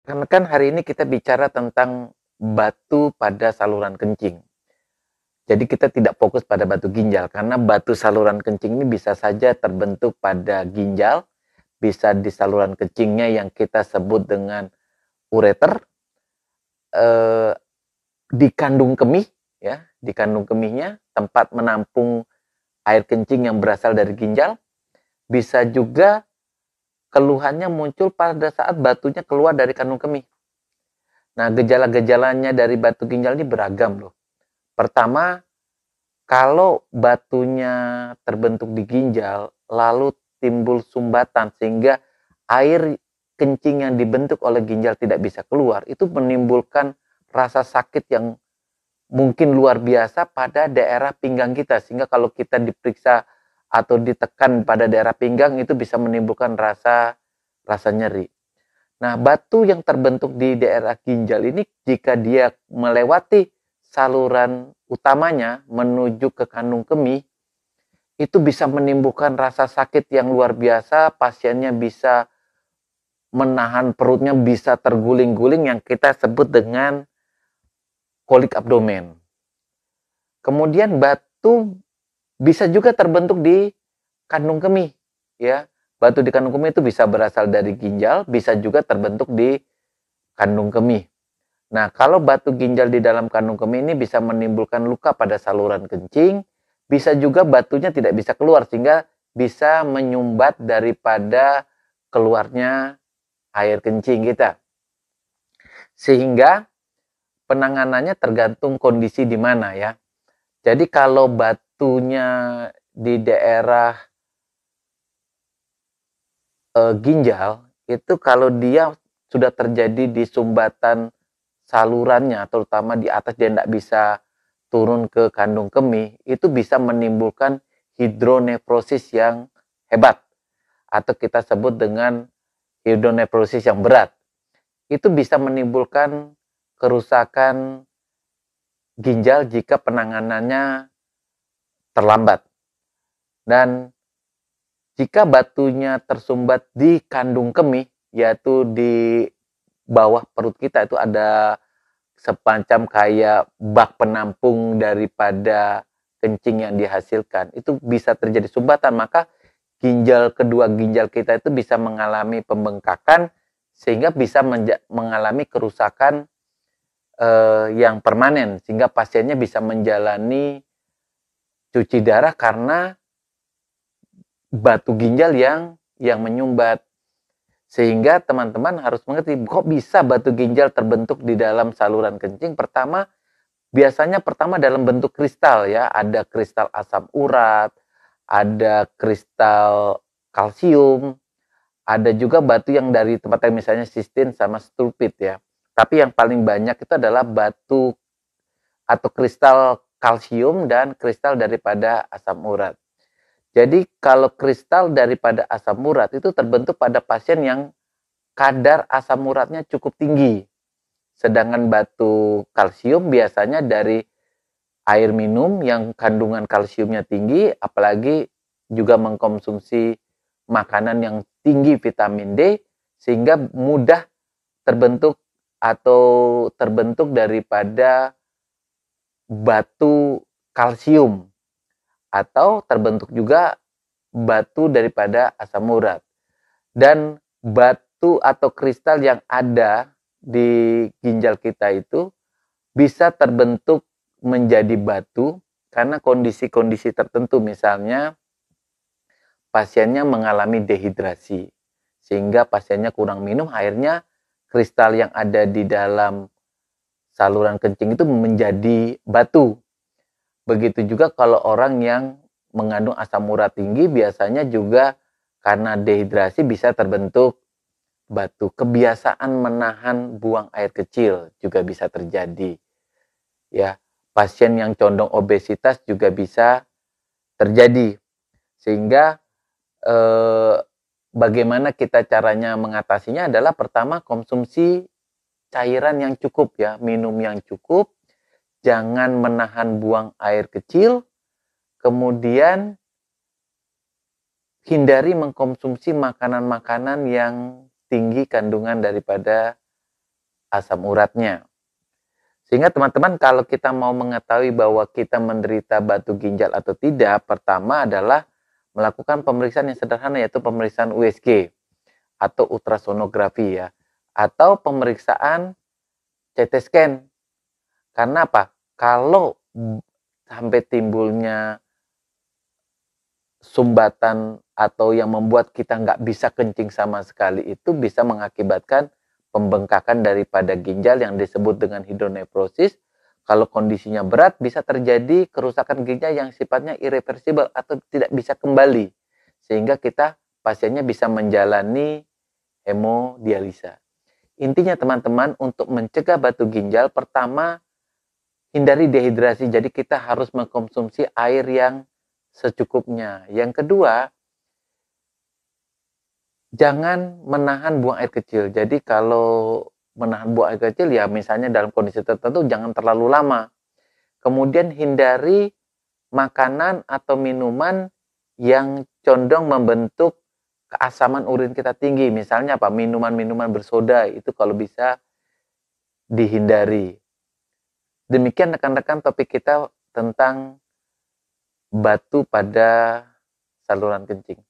Karena kan hari ini kita bicara tentang batu pada saluran kencing. Jadi kita tidak fokus pada batu ginjal karena batu saluran kencing ini bisa saja terbentuk pada ginjal, bisa di saluran kencingnya yang kita sebut dengan ureter, eh, di kandung kemih, ya, di kandung kemihnya tempat menampung air kencing yang berasal dari ginjal. Bisa juga keluhannya muncul pada saat batunya keluar dari kandung kemih. Nah, gejala-gejalanya dari batu ginjal ini beragam loh. Pertama, kalau batunya terbentuk di ginjal, lalu timbul sumbatan sehingga air kencing yang dibentuk oleh ginjal tidak bisa keluar, itu menimbulkan rasa sakit yang mungkin luar biasa pada daerah pinggang kita. Sehingga kalau kita diperiksa atau ditekan pada daerah pinggang itu bisa menimbulkan rasa nyeri. Nah, batu yang terbentuk di daerah ginjal ini jika dia melewati saluran utamanya menuju ke kandung kemih, itu bisa menimbulkan rasa sakit yang luar biasa, pasiennya bisa menahan perutnya, bisa terguling-guling yang kita sebut dengan kolik abdomen. Kemudian batu bisa juga terbentuk di kandung kemih, ya. Batu di kandung kemih itu bisa berasal dari ginjal, bisa juga terbentuk di kandung kemih. Nah, kalau batu ginjal di dalam kandung kemih ini bisa menimbulkan luka pada saluran kencing, bisa juga batunya tidak bisa keluar sehingga bisa menyumbat daripada keluarnya air kencing kita. Sehingga penanganannya tergantung kondisi di mana ya. Jadi kalau batunya di daerah ginjal itu kalau dia sudah terjadi di sumbatan salurannya, terutama di atas dia tidak bisa turun ke kandung kemih, itu bisa menimbulkan hidronefrosis yang hebat atau kita sebut dengan hidronefrosis yang berat. Itu bisa menimbulkan kerusakan ginjal jika penanganannya terlambat. Dan jika batunya tersumbat di kandung kemih, yaitu di bawah perut kita itu ada semacam kayak bak penampung daripada kencing yang dihasilkan, itu bisa terjadi sumbatan, maka kedua ginjal kita itu bisa mengalami pembengkakan sehingga bisa mengalami kerusakan yang permanen sehingga pasiennya bisa menjalani cuci darah karena batu ginjal yang menyumbat. Sehingga teman-teman harus mengerti, kok bisa batu ginjal terbentuk di dalam saluran kencing? Biasanya pertama dalam bentuk kristal ya, ada kristal asam urat, ada kristal kalsium, ada juga batu yang dari tempat lain misalnya sistin sama stulpit ya. Tapi yang paling banyak itu adalah batu atau kristal kalsium dan kristal daripada asam urat. Jadi kalau kristal daripada asam urat itu terbentuk pada pasien yang kadar asam uratnya cukup tinggi. Sedangkan batu kalsium biasanya dari air minum yang kandungan kalsiumnya tinggi, apalagi juga mengkonsumsi makanan yang tinggi vitamin D, sehingga mudah terbentuk atau terbentuk daripada batu kalsium atau terbentuk juga batu daripada asam urat. Dan batu atau kristal yang ada di ginjal kita itu bisa terbentuk menjadi batu karena kondisi-kondisi tertentu, misalnya pasiennya mengalami dehidrasi sehingga pasiennya kurang minum, akhirnya kristal yang ada di dalam saluran kencing itu menjadi batu. Begitu juga kalau orang yang mengandung asam urat tinggi biasanya juga karena dehidrasi bisa terbentuk batu. Kebiasaan menahan buang air kecil juga bisa terjadi. Ya, pasien yang condong obesitas juga bisa terjadi. Sehingga bagaimana kita caranya mengatasinya adalah pertama konsumsi cairan yang cukup ya, minum yang cukup, jangan menahan buang air kecil, kemudian hindari mengkonsumsi makanan-makanan yang tinggi kandungan daripada asam uratnya. Sehingga teman-teman kalau kita mau mengetahui bahwa kita menderita batu ginjal atau tidak, pertama adalah melakukan pemeriksaan yang sederhana yaitu pemeriksaan USG atau ultrasonografi ya, atau pemeriksaan CT scan. Karena apa? Kalau sampai timbulnya sumbatan atau yang membuat kita nggak bisa kencing sama sekali itu bisa mengakibatkan pembengkakan daripada ginjal yang disebut dengan hidronefrosis. Kalau kondisinya berat bisa terjadi kerusakan ginjal yang sifatnya irreversibel atau tidak bisa kembali. Sehingga pasiennya bisa menjalani hemodialisa. Intinya teman-teman untuk mencegah batu ginjal pertama hindari dehidrasi. Jadi kita harus mengkonsumsi air yang secukupnya. Yang kedua, jangan menahan buang air kecil. Jadi kalau menahan buang air kecil ya misalnya dalam kondisi tertentu jangan terlalu lama. Kemudian hindari makanan atau minuman yang condong membentuk keasaman urin kita tinggi. Misalnya apa? Minuman-minuman bersoda itu kalau bisa dihindari. Demikian rekan-rekan topik kita tentang batu pada saluran kencing.